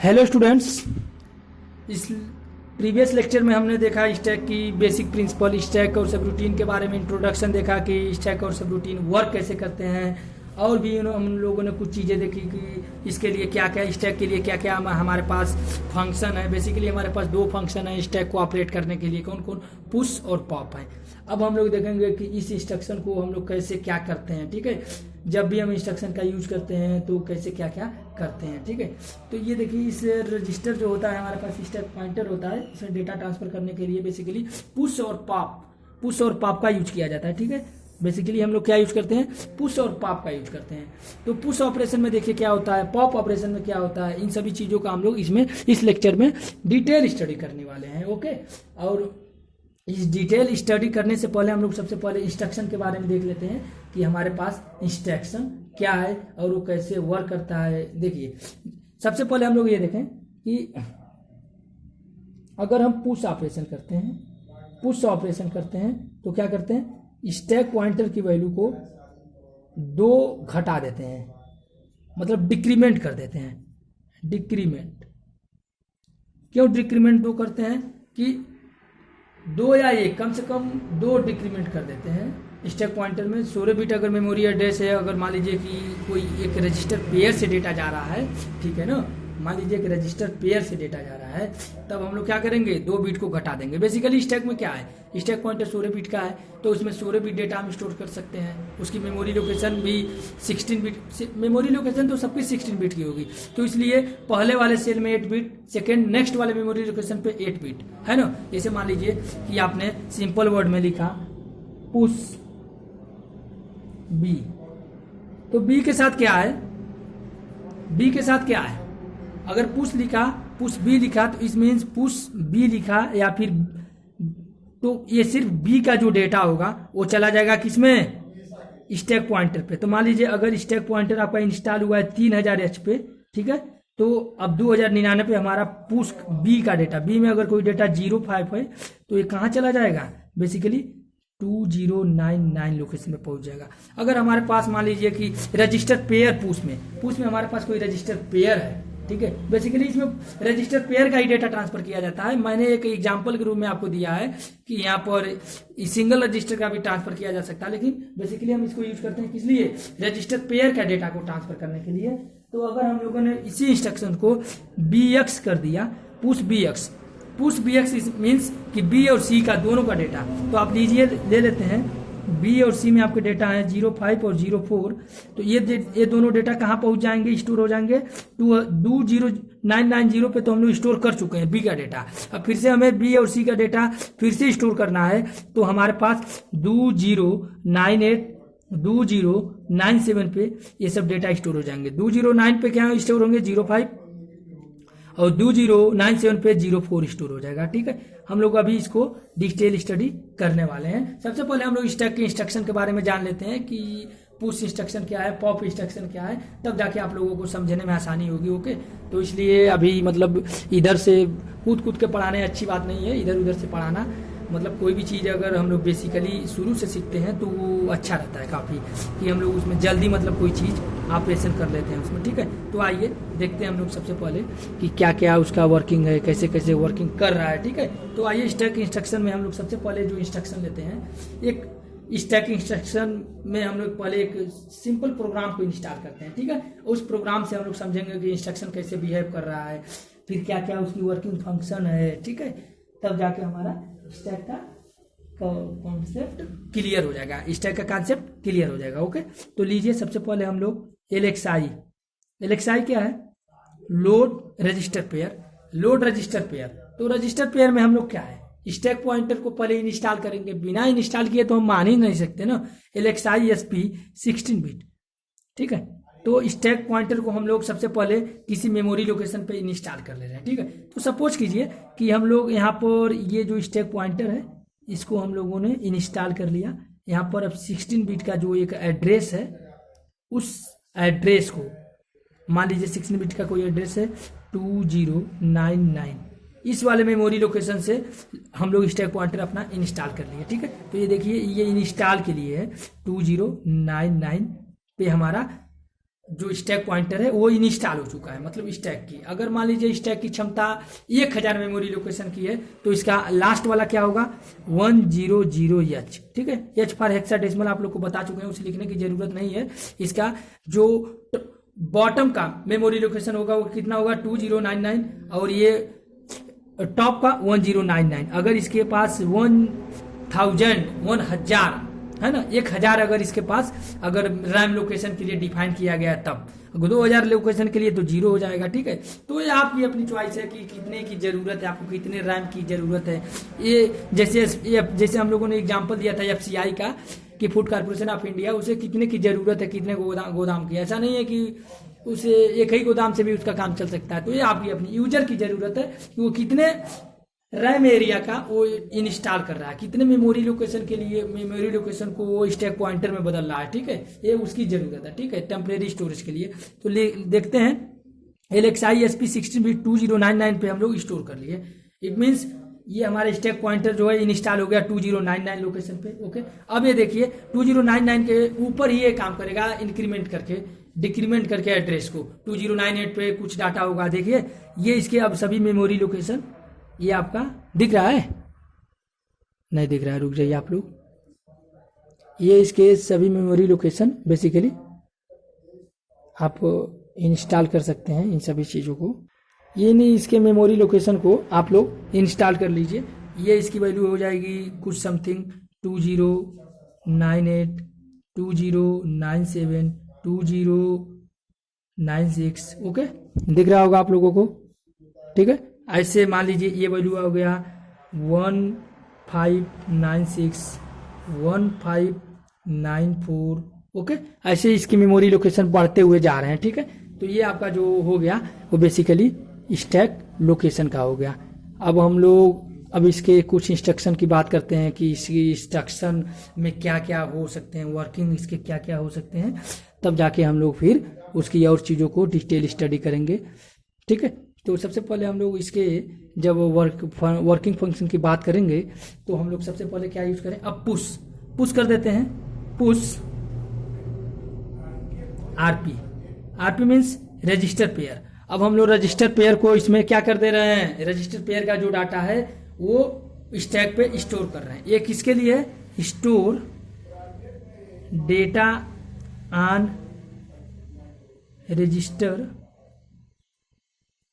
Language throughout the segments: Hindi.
हेलो स्टूडेंट्स, इस प्रीवियस लेक्चर में हमने देखा स्टैक की बेसिक प्रिंसिपल, स्टैक और सब रूटीन के बारे में इंट्रोडक्शन देखा कि स्टैक और सब रूटीन वर्क कैसे करते हैं। और भी हम लोगों ने कुछ चीज़ें देखी कि इसके लिए क्या क्या, स्टैक के लिए क्या क्या हमारे पास फंक्शन है। बेसिकली हमारे पास दो फंक्शन है स्टैक को ऑपरेट करने के लिए, कौन कौन, पुश और पॉप है। अब हम लोग देखेंगे कि इस इंस्ट्रक्शन को हम लोग कैसे क्या करते हैं। ठीक है, जब भी हम इंस्ट्रक्शन का यूज करते हैं तो कैसे क्या क्या करते हैं। ठीक है, तो ये देखिए इस रजिस्टर जो होता है हमारे पास स्टैक पॉइंटर होता है, इसमें डेटा ट्रांसफर करने के लिए बेसिकली पुश और पॉप का यूज किया जाता है। ठीक है, बेसिकली हम लोग क्या यूज करते हैं, पुश और पॉप का यूज करते हैं। तो पुश ऑपरेशन में देखिए क्या होता है, पॉप ऑपरेशन में क्या होता है, इन सभी चीजों का हम लोग इसमें इस लेक्चर में डिटेल स्टडी करने वाले हैं। ओके, और इस डिटेल स्टडी करने से पहले हम लोग सबसे पहले इंस्ट्रक्शन के बारे में देख लेते हैं कि हमारे पास इंस्ट्रक्शन क्या है और वो कैसे वर्क करता है। देखिए सबसे पहले हम लोग ये देखें कि अगर हम पुश ऑपरेशन करते हैं तो क्या करते हैं, स्टैक पॉइंटर की वैल्यू को 2 घटा देते हैं, मतलब डिक्रीमेंट कर देते हैं। डिक्रीमेंट क्यों डिक्रीमेंट 2 करते हैं कि 2 या 1, कम से कम 2 डिक्रीमेंट कर देते हैं स्टैक पॉइंटर में। 16 बिट अगर मेमोरी एड्रेस है, अगर मान लीजिए कि कोई एक रजिस्टर पेयर से डेटा जा रहा है, ठीक है ना, मान लीजिए कि रजिस्टर पेयर से डेटा जा रहा है, तब हम लोग क्या करेंगे, 2 बिट को घटा देंगे। बेसिकली स्टैक में क्या है, स्टैक पॉइंटर 16 बिट का है, तो उसमें 16 बिट डेटा हम स्टोर कर सकते हैं। उसकी मेमोरी लोकेशन भी 16 बिट, मेमोरी लोकेशन तो सबकी 16 बिट की होगी, तो इसलिए पहले वाले सेल में 8 बिट, सेकेंड नेक्स्ट वाले मेमोरी लोकेशन पे 8 बिट है ना। जैसे मान लीजिए कि आपने सिंपल वर्ड में लिखा पुश बी, तो बी के साथ क्या है, अगर पुश बी लिखा तो इस मीन्स पुश बी लिखा, या फिर तो ये सिर्फ बी का जो डेटा होगा वो चला जाएगा किसमें, स्टैक पॉइंटर पे। तो मान लीजिए अगर स्टैक पॉइंटर आपका इंस्टॉल हुआ है 3000H पे, ठीक है, तो अब 2099 पे हमारा पुश बी का डेटा, बी में अगर कोई डेटा 05 है तो ये कहाँ चला जाएगा, बेसिकली 2099 लोकेशन में पहुंच जाएगा। अगर हमारे पास मान लीजिए कि रजिस्टर पेयर पुश में हमारे पास कोई रजिस्टर पेयर है, ठीक है, बेसिकली इसमें रजिस्टर पेयर का ही डेटा ट्रांसफर किया जाता है। मैंने एक एग्जांपल के रूप में आपको दिया है कि यहाँ पर सिंगल रजिस्टर का भी ट्रांसफर किया जा सकता है, लेकिन बेसिकली हम इसको यूज करते हैं किस लिए, रजिस्टर पेयर का डेटा को ट्रांसफर करने के लिए। तो अगर हम लोगों ने इसी इंस्ट्रक्शन को BX कर दिया, पुश BX मीन्स कि बी और सी का दोनों का डेटा, तो आप लीजिए ले लेते हैं बी और सी में आपके डेटा है 05 और 04, तो ये दोनों डेटा कहाँ पहुंच जाएंगे, स्टोर हो जाएंगे 20990 पे। तो हम लोग स्टोर कर चुके हैं बी का डेटा, अब फिर से हमें बी और सी का डेटा फिर से स्टोर करना है, तो हमारे पास 2098 2097 पे ये सब डेटा स्टोर हो जाएंगे। 209 पे क्या स्टोर होंगे, 05, और 2097 पे 04 स्टोर हो जाएगा। ठीक है, हम लोग अभी इसको डिटेल स्टडी करने वाले हैं। सबसे पहले हम लोग स्टैक के इंस्ट्रक्शन के बारे में जान लेते हैं कि पुश इंस्ट्रक्शन क्या है, पॉप इंस्ट्रक्शन क्या है, तब जाके आप लोगों को समझने में आसानी होगी। ओके, तो इसलिए अभी मतलब इधर से कूद के पढ़ाने अच्छी बात नहीं है, इधर उधर से पढ़ाना, मतलब कोई भी चीज़ अगर हम लोग बेसिकली शुरू से सीखते हैं तो वो अच्छा रहता है काफ़ी, कि हम लोग उसमें जल्दी मतलब कोई चीज़ ऑपरेशन कर लेते हैं उसमें। ठीक है, तो आइए देखते हैं हम लोग सबसे पहले कि क्या क्या उसका वर्किंग है, कैसे कैसे वर्किंग कर रहा है। ठीक है, तो आइए स्टैक इंस्ट्रक्शन में हम लोग सबसे पहले जो इंस्ट्रक्शन लेते हैं, एक स्टैक इंस्ट्रक्शन में हम लोग पहले एक सिंपल प्रोग्राम को इंस्टॉल करते हैं। ठीक है, उस प्रोग्राम से हम लोग समझेंगे कि इंस्ट्रक्शन कैसे बिहेव कर रहा है, फिर क्या क्या उसकी वर्किंग फंक्शन है। ठीक है, तब जाके हमारा स्टैक का कॉन्सेप्ट क्लियर हो जाएगा, स्टैक का कॉन्सेप्ट क्लियर हो जाएगा। ओके, तो लीजिए सबसे पहले हम लोग LXI क्या है, लोड रजिस्टर पेयर। तो रजिस्टर पेयर में हम लोग क्या है, स्टैक पॉइंटर को पहले इंस्टॉल करेंगे, बिना इंस्टॉल किए तो हम मान ही नहीं सकते ना, LXI SP 16 बिट। ठीक है, तो स्टैक पॉइंटर को हम लोग सबसे पहले किसी मेमोरी लोकेशन पे इंस्टॉल कर ले रहे हैं। ठीक है, तो सपोज कीजिए कि हम लोग यहाँ पर ये जो स्टैक पॉइंटर है इसको हम लोगों ने इंस्टॉल कर लिया। यहाँ पर अब 16 बिट का जो एक एड्रेस है, उस एड्रेस को मान लीजिए 16 बिट का कोई एड्रेस है 2099, इस वाले मेमोरी लोकेशन से हम लोग स्टैक पॉइंटर अपना इंस्टॉल कर लिए। ठीक है, तो ये देखिए ये इंस्टॉल के लिए है 2099 पे हमारा जो स्टैक पॉइंटर है वो इंस्टॉल हो चुका है, मतलब स्टैक की। अगर मान लीजिए स्टैक की क्षमता 1000 मेमोरी लोकेशन की है तो इसका लास्ट वाला क्या होगा 100H, ठीक है। H फॉर हेक्साडेसिमल आप लोग को बता चुके हैं, उसे लिखने की जरूरत नहीं है। इसका जो बॉटम का मेमोरी लोकेशन होगा वो कितना होगा 2099 और ये टॉप का 1099। अगर इसके पास 1000 है ना, 1000 अगर इसके पास अगर रैम लोकेशन के लिए डिफाइन किया गया तब 2000 लोकेशन के लिए तो 0 हो जाएगा, ठीक है। तो ये आपकी अपनी चॉइस है कि कितने की जरूरत है, आपको कितने रैम की जरूरत है। ये जैसे हम लोगों ने एग्जांपल दिया था FCI का कि फूड कॉर्पोरेशन ऑफ इंडिया, उसे कितने की जरूरत है, कितने गोदाम की। ऐसा नहीं है कि उसे एक ही गोदाम से भी उसका काम चल सकता है। तो ये आपकी अपनी यूजर की जरूरत है कि वो कितने रैम एरिया का वो इंस्टॉल कर रहा है, कितने मेमोरी लोकेशन के लिए मेमोरी लोकेशन को वो स्टैक पॉइंटर में बदल रहा है, ठीक है। ये उसकी जरूरत है, ठीक है, टेम्परेरी स्टोरेज के लिए। तो देखते हैं LXI SP 16-bit 2099 पे हम लोग स्टोर कर लिए। इट मीन्स ये हमारे स्टैक पॉइंटर जो है इंस्टॉल हो गया 2099 लोकेशन पे, ओके। अब ये देखिए 2099 के ऊपर ही ये काम करेगा, इंक्रीमेंट करके डिक्रीमेंट करके एड्रेस को 2098 पे कुछ डाटा होगा। देखिए ये इसके अब सभी मेमोरी लोकेशन ये आपका दिख रहा है, नहीं दिख रहा है, रुक जाइए आप लोग। ये इसके सभी मेमोरी लोकेशन बेसिकली आप इंस्टॉल कर सकते हैं इन सभी चीज़ों को। ये नहीं, इसके मेमोरी लोकेशन को आप लोग इंस्टॉल कर लीजिए। ये इसकी वैल्यू हो जाएगी कुछ समथिंग 2098 2097 2096, ओके, दिख रहा होगा आप लोगों को, ठीक है। ऐसे मान लीजिए ये वैल्यू हो गया 1596 1594, ओके। ऐसे इसकी मेमोरी लोकेशन बढ़ते हुए जा रहे हैं, ठीक है। तो ये आपका जो हो गया वो बेसिकली स्टैक लोकेशन का हो गया। अब हम लोग अब इसके कुछ इंस्ट्रक्शन की बात करते हैं कि इसकी इंस्ट्रक्शन में क्या क्या हो सकते हैं, वर्किंग इसके क्या क्या हो सकते हैं, तब जाके हम लोग फिर उसकी और चीज़ों को डिटेल स्टडी करेंगे, ठीक है। तो सबसे पहले हम लोग इसके जब वर्किंग फंक्शन की बात करेंगे तो हम लोग सबसे पहले क्या यूज करें, अब पुश कर देते हैं, push RP means register pair. अब हम लोग रजिस्टर पेयर को इसमें क्या कर दे रहे हैं, रजिस्टर पेयर का जो डाटा है वो स्टैक पे स्टोर कर रहे हैं। ये किसके लिए, store data on register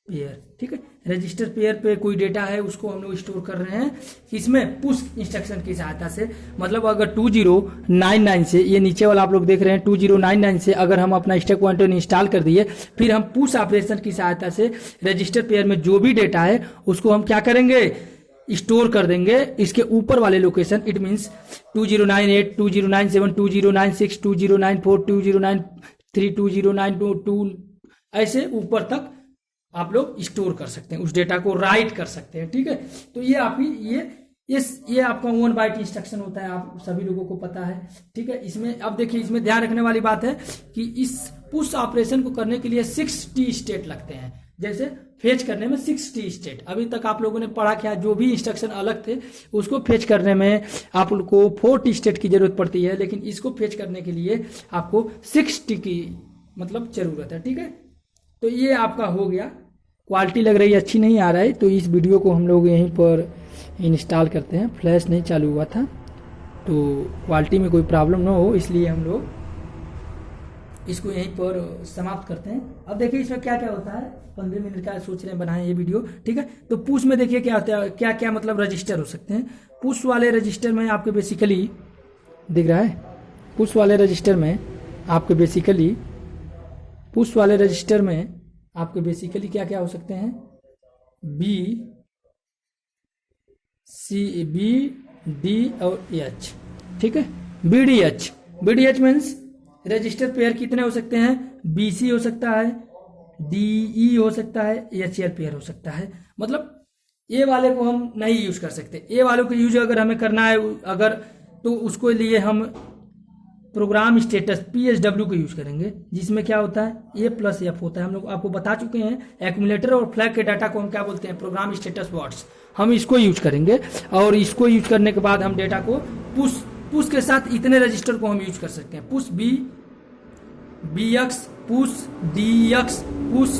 pair, ठीक है। रजिस्टर पेयर पे कोई डेटा है उसको हम लोग स्टोर कर रहे हैं इसमें पुश इंस्ट्रक्शन की सहायता से। मतलब अगर 2099 से, ये नीचे वाला आप लोग देख रहे हैं 2099 से अगर हम अपना स्टैक पॉइंटर इंस्टॉल कर दिए, फिर हम पुश ऑपरेशन की सहायता से रजिस्टर पेयर में जो भी डेटा है उसको हम क्या करेंगे, स्टोर कर देंगे इसके ऊपर वाले लोकेशन। इट मीन्स 2098 2097 2096 2094 2093 2092 ऐसे ऊपर तक आप लोग स्टोर कर सकते हैं, उस डेटा को राइट कर सकते हैं, ठीक है। तो ये आपकी ये आपका 1 बाइट इंस्ट्रक्शन होता है, आप सभी लोगों को पता है, ठीक है। इसमें अब देखिए इसमें ध्यान रखने वाली बात है कि इस पुश ऑपरेशन को करने के लिए 60 स्टेट लगते हैं। जैसे फेच करने में 60 स्टेट, अभी तक आप लोगों ने पढ़ा क्या, जो भी इंस्ट्रक्शन अलग थे उसको फेच करने में आप लोग को 40 स्टेट की जरूरत पड़ती है, लेकिन इसको फेच करने के लिए आपको 60 की मतलब जरूरत है, ठीक है। तो ये आपका हो गया। क्वालिटी लग रही है अच्छी नहीं आ रहा है, तो इस वीडियो को हम लोग यहीं पर इंस्टॉल करते हैं। फ्लैश नहीं चालू हुआ था तो क्वालिटी में कोई प्रॉब्लम ना हो, इसलिए हम लोग इसको यहीं पर समाप्त करते हैं। अब देखिए इसमें क्या क्या होता है, 15 मिनट का सोच रहे हैं बनाएं ये वीडियो, ठीक है। तो पुश में देखिए क्या होता है, क्या क्या मतलब रजिस्टर हो सकते हैं। पुश वाले रजिस्टर में आपके बेसिकली दिख रहा है, पुश वाले रजिस्टर में आपके बेसिकली क्या क्या हो सकते हैं, बी डी और एच, ठीक है। B D H means register pair कितने हो सकते हैं, BC हो सकता है, DE हो सकता है, HL पेयर हो सकता है। मतलब ए वाले को हम नहीं यूज कर सकते, ए वालों को यूज अगर हमें करना है अगर, तो उसको लिए हम प्रोग्राम स्टेटस PSW को यूज करेंगे, जिसमें क्या होता है A+F होता है। हम लोग आपको बता चुके हैं एक्यूमुलेटर और फ्लैग के डाटा को हम क्या बोलते हैं, प्रोग्राम स्टेटस वर्ड्स। हम इसको यूज करेंगे और इसको यूज करने के बाद हम डेटा को पुश के साथ इतने रजिस्टर को हम यूज कर सकते हैं, push B B X push D X push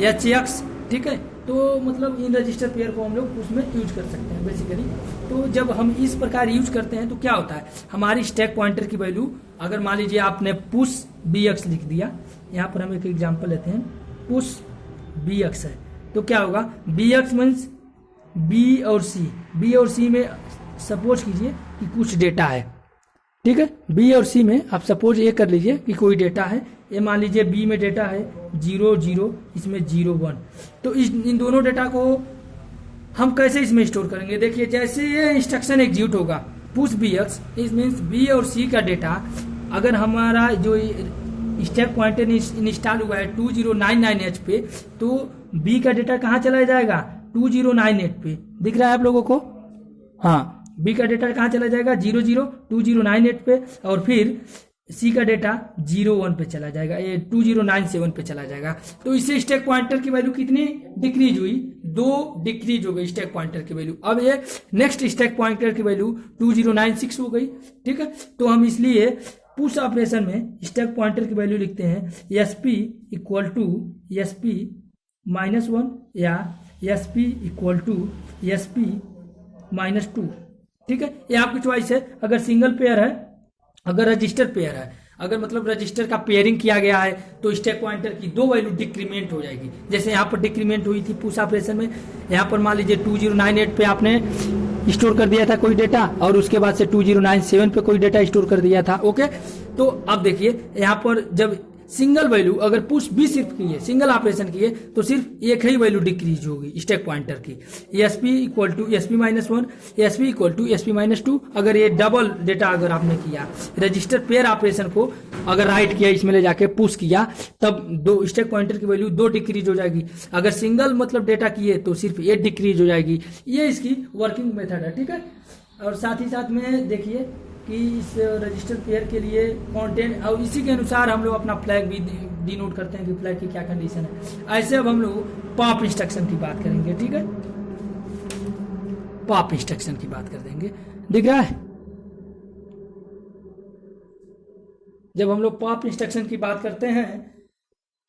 H X, ठीक है। तो मतलब इन रजिस्टर पेयर को हम लोग उसमें यूज कर सकते हैं बेसिकली। तो जब हम इस प्रकार यूज करते हैं तो क्या होता है, हमारी स्टैक पॉइंटर की वैल्यू, अगर मान लीजिए आपने पुश बी एक्स लिख दिया, यहाँ पर हम एक एग्जाम्पल लेते हैं, पुश बी एक्स है, तो क्या होगा, बी एक्स मीन्स बी और सी में सपोज कीजिए कि कुछ डेटा है, ठीक है। बी और सी में आप सपोज ये कर लीजिए कि कोई डेटा है, ये मान लीजिए बी में डेटा है 0 0, इसमें 0 1। तो इन दोनों डेटा को हम कैसे इसमें स्टोर करेंगे, देखिए जैसे ये इंस्ट्रक्शन एग्जीक्यूट होगा पुश बी एक्स, इस मीन्स बी और सी का डेटा, अगर हमारा जो स्टैक पॉइंटर इंस्टॉल हुआ है 2099H पे, तो बी का डेटा कहाँ चला जाएगा, 2098 पे, दिख रहा है आप लोगों को, हाँ, बी का डेटा कहाँ चला जाएगा 00 2098 पे, और फिर सी का डेटा 01 पे चला जाएगा, ये 2097 पे चला जाएगा। तो इससे स्टैक पॉइंटर की वैल्यू कितनी डिक्रीज हुई, 2 डिक्रीज हो गई स्टैक पॉइंटर की वैल्यू। अब ये नेक्स्ट स्टैक पॉइंटर की वैल्यू 2096 हो गई, ठीक है। तो हम इसलिए पुश ऑपरेशन में स्टैक पॉइंटर की वैल्यू लिखते हैं SP इक्वल टू SP -1 या SP इक्वल टू SP -2, ठीक है। ये आपकी चॉइस है। अगर सिंगल पेयर है, अगर रजिस्टर पेयर है, अगर मतलब रजिस्टर का पेयरिंग किया गया है, तो स्टैक पॉइंटर की 2 वैल्यू डिक्रीमेंट हो जाएगी। जैसे यहाँ पर डिक्रीमेंट हुई थी पुश ऑपरेशन में, यहाँ पर मान लीजिए 2098 पे आपने स्टोर कर दिया था कोई डेटा, और उसके बाद से 2097 पे कोई डेटा स्टोर कर दिया था, ओके। तो अब देखिए यहाँ पर जब सिंगल वैल्यू, अगर पुश भी सिर्फ किए, सिंगल ऑपरेशन किए, तो सिर्फ एक ही वैल्यू डिक्रीज होगी स्टैक पॉइंटर की, SP equal to SP -1, SP equal to SP -2। अगर ये डबल डेटा अगर आपने किया, रजिस्टर पेयर ऑपरेशन को अगर राइट किया, इसमें ले जाके पुश किया, तब 2 स्टैक पॉइंटर की वैल्यू 2 डिक्रीज हो जाएगी। अगर सिंगल मतलब डेटा किए तो सिर्फ 1 डिक्रीज हो जाएगी। ये इसकी वर्किंग मेथड है, ठीक है। और साथ ही साथ में देखिए कि इस रजिस्टर पेयर के लिए कंटेंट, और इसी के अनुसार हम लोग अपना फ्लैग भी डिनोट करते हैं कि फ्लैग की क्या कंडीशन है। ऐसे अब हम लोग पॉप इंस्ट्रक्शन की बात करेंगे, ठीक है। पॉप इंस्ट्रक्शन की बात कर देंगे, दिख रहा है। जब हम लोग पॉप इंस्ट्रक्शन की बात करते हैं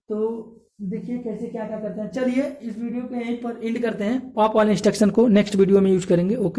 तो देखिए कैसे क्या क्या करते हैं। चलिए इस वीडियो को यहीं पर एंड करते हैं, पॉप वाले इंस्ट्रक्शन को नेक्स्ट वीडियो में यूज करेंगे, ओके।